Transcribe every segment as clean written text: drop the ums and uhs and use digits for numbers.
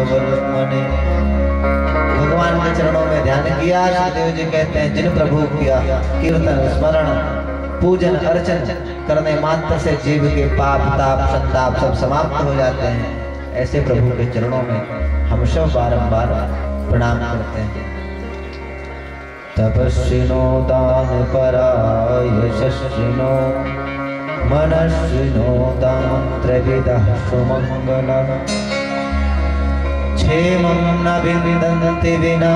मने भगवान के चरणों में ध्यान किया। सुखदेव जी कहते हैं जिन प्रभु किया कीर्तन स्मरण पूजन अर्चन करने मात्र से जीव के पाप ताप संताप सब समाप्त हो जाते हैं। ऐसे प्रभु के चरणों में हम सब बारंबार प्रणाम करते हैं। तपस्विनो दान पराय यशस्विनो मनस्विनो दान्त्रविदः सुमंगलः क्षेमं न विन्दन्ति विना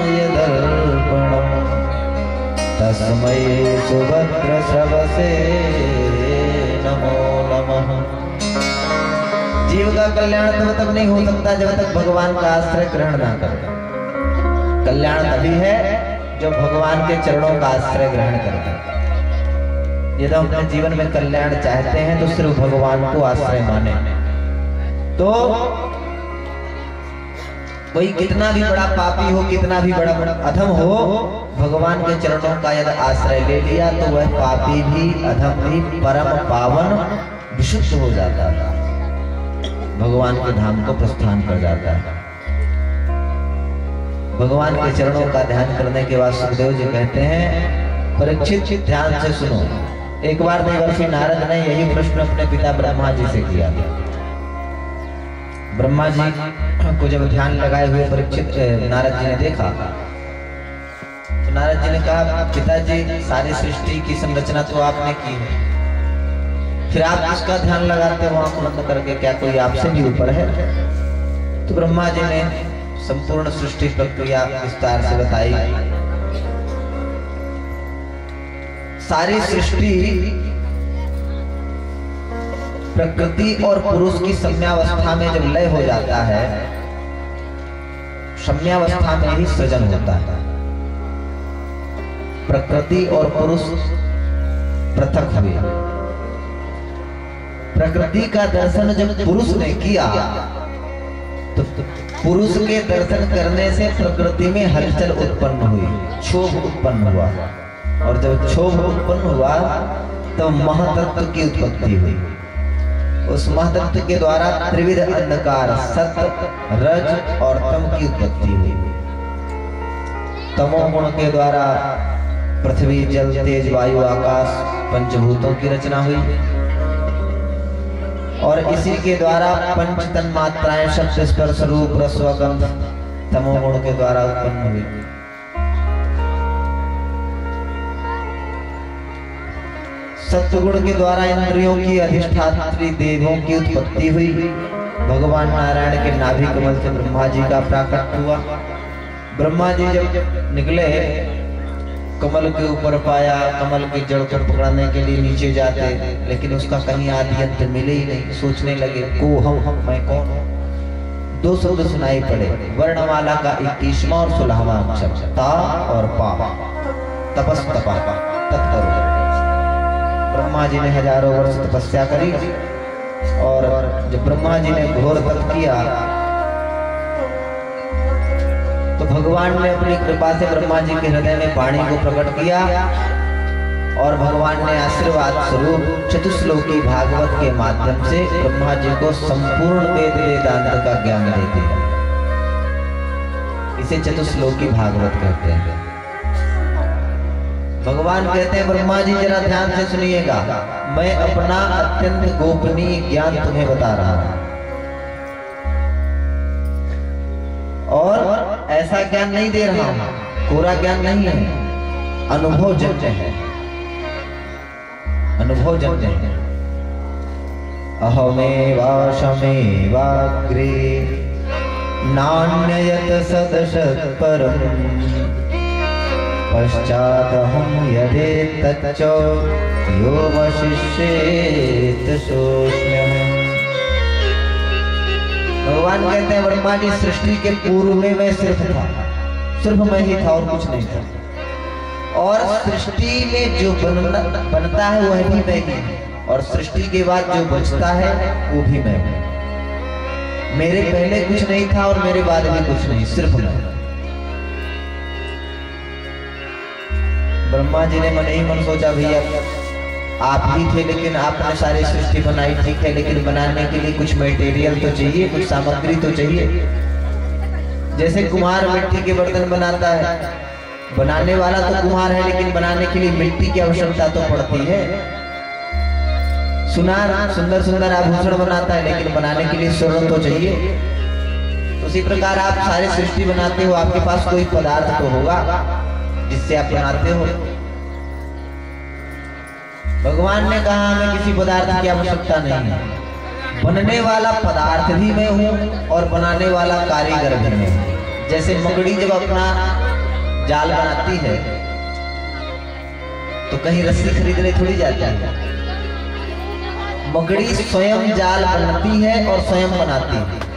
यदर्पणम् तस्मै सुभद्र श्रवसे नमो नमः। जीव का कल्याण तब तक नहीं हो सकता जब तक भगवान का आश्रय ग्रहण ना करे। कल्याण तभी है जो भगवान के चरणों का आश्रय ग्रहण करता है। यदि हम अपने जीवन में कल्याण चाहते हैं तो सिर्फ भगवान को आश्रय माने। तो कोई कितना भी बड़ा पापी हो, कितना भी बड़ा अधम हो, भगवान के चरणों का यदि आश्रय ले लिया तो वह पापी भी अधम भी परम पावन विशुद्ध हो जाता है, भगवान के धाम को प्रस्थान कर जाता है। भगवान के चरणों का ध्यान करने के बाद सुखदेव जी कहते हैं परीक्षित ध्यान से सुनो। एक बार देवर्षि नारद ने यही प्रश्न अपने पिता ब्रह्मा जी से किया। ब्रह्मा जी को जब ध्यान लगाए हुए परीक्षित नारद जी ने देखा तो नारद जी ने कहा पिताजी सारी सृष्टि की संरचना तो आपने की है, फिर आप इसका ध्यान लगाते हो आंख बंद करके, क्या कोई आपसे भी ऊपर है? तो ब्रह्मा जी ने संपूर्ण सृष्टि प्रक्रिया विस्तार से बताई। सारी सृष्टि प्रकृति और पुरुष की सम्यावस्था में जब लय हो जाता है, सम्यावस्था में ही सृजन होता है। प्रकृति और पुरुष पृथक हुए। प्रकृति का दर्शन जब पुरुष ने किया तो पुरुष के दर्शन करने से प्रकृति में हलचल उत्पन्न हुई, क्षोभ उत्पन्न हुआ, और जब क्षोभ उत्पन्न हुआ तो महातत्व की उत्पत्ति हुई। उस महातत्व के द्वारा त्रिविध अंधकार सत्य रज और तम की उत्पत्ति हुई। तमोगुण के द्वारा पृथ्वी जल तेज वायु आकाश पंचभूतों की रचना हुई, और इसी के द्वारा पंच तन्मात्राएं शब्द स्पर्श रूप रस व गंध तमोगुण के द्वारा उत्पन्न हुई। सत्वगुण के द्वारा इंद्रियों की अधिष्ठात्री देवों की उत्पत्ति हुई। भगवान नारायण के नाभि कमल से ब्रह्मा जी का प्राकट हुआ। ब्रह्मा जी जब निकले कमल के ऊपर पाया, कमल की जड़ को पकड़ने के लिए नीचे जाते, लेकिन उसका कहीं आदि अंत मिले ही नहीं। सोचने लगे को हम मैं कौन? दो शब्द सुनाई पड़े, वर्णमाला का 21वां और 16वां अक्षर ता और पा। तपस तपा तत्करो। ब्रह्मा जी ने हजारों वर्ष तपस्या करी, और जब ब्रह्मा जी ने घोर तप किया तो भगवान ने अपनी कृपा से ब्रह्मा जी के हृदय में वाणी को प्रकट किया, और भगवान ने आशीर्वाद स्वरूप चतुश्लोकी भागवत के माध्यम से ब्रह्मा जी को संपूर्ण वेद वेदांत का ज्ञान दे दिया। इसे चतुश्लोकी भागवत कहते हैं। भगवान कहते हैं ब्रह्मा जी जरा ध्यान से सुनिएगा, मैं अपना अत्यंत गोपनीय ज्ञान तुम्हें बता रहा हूं, और ऐसा ज्ञान नहीं दे रहा हूं, पूरा ज्ञान नहीं है, अनुभवजन्य है, अनुभवजन्य है। अहमेवाशमेवाग्रे नान्ययत सदशत परम पश्चादहं यदेतच्च यो वशिष्येत सोऽस्म्यहम्। भगवान कहते हैं ब्रह्मा जी सृष्टि के पूर्व में मैं सिर्फ था, सिर्फ मैं ही था और कुछ नहीं था, और सृष्टि में जो बनता है वह भी मैं ही, और सृष्टि के बाद जो बचता है वो भी मैं हूं। मेरे पहले कुछ नहीं था और मेरे बाद भी कुछ नहीं, सिर्फ मैं। ब्रह्मा जी ने मन ही मन सोचा भैया आप ही थे, लेकिन आपने सारी सृष्टि बनाई, ठीक है, लेकिन बनाने के लिए कुछ मटेरियल तो चाहिए, कुछ सामग्री तो चाहिए। जैसे कुम्हार मिट्टी के बर्तन बनाता है, बनाने वाला तो कुम्हार है, लेकिन बनाने के लिए मिट्टी की आवश्यकता तो पड़ती है। सुनार सुंदर सुंदर आभूषण बनाता है, लेकिन बनाने के लिए स्वर्ण तो चाहिए। उसी प्रकार आप सारी सृष्टि बनाते हो, आपके पास कोई पदार्थ तो होगा जिससे आप बनाते हो। भगवान ने कहा हमें किसी पदार्थ की आवश्यकता नहीं है, बनने वाला पदार्थ भी मैं हूँ और बनाने वाला कारीगर भी मैं हूँ। जैसे मकड़ी जब अपना जाल बनाती है तो कहीं रस्सी खरीदने थोड़ी जाती है, मकड़ी स्वयं जाल बनाती है और स्वयं बनाती है।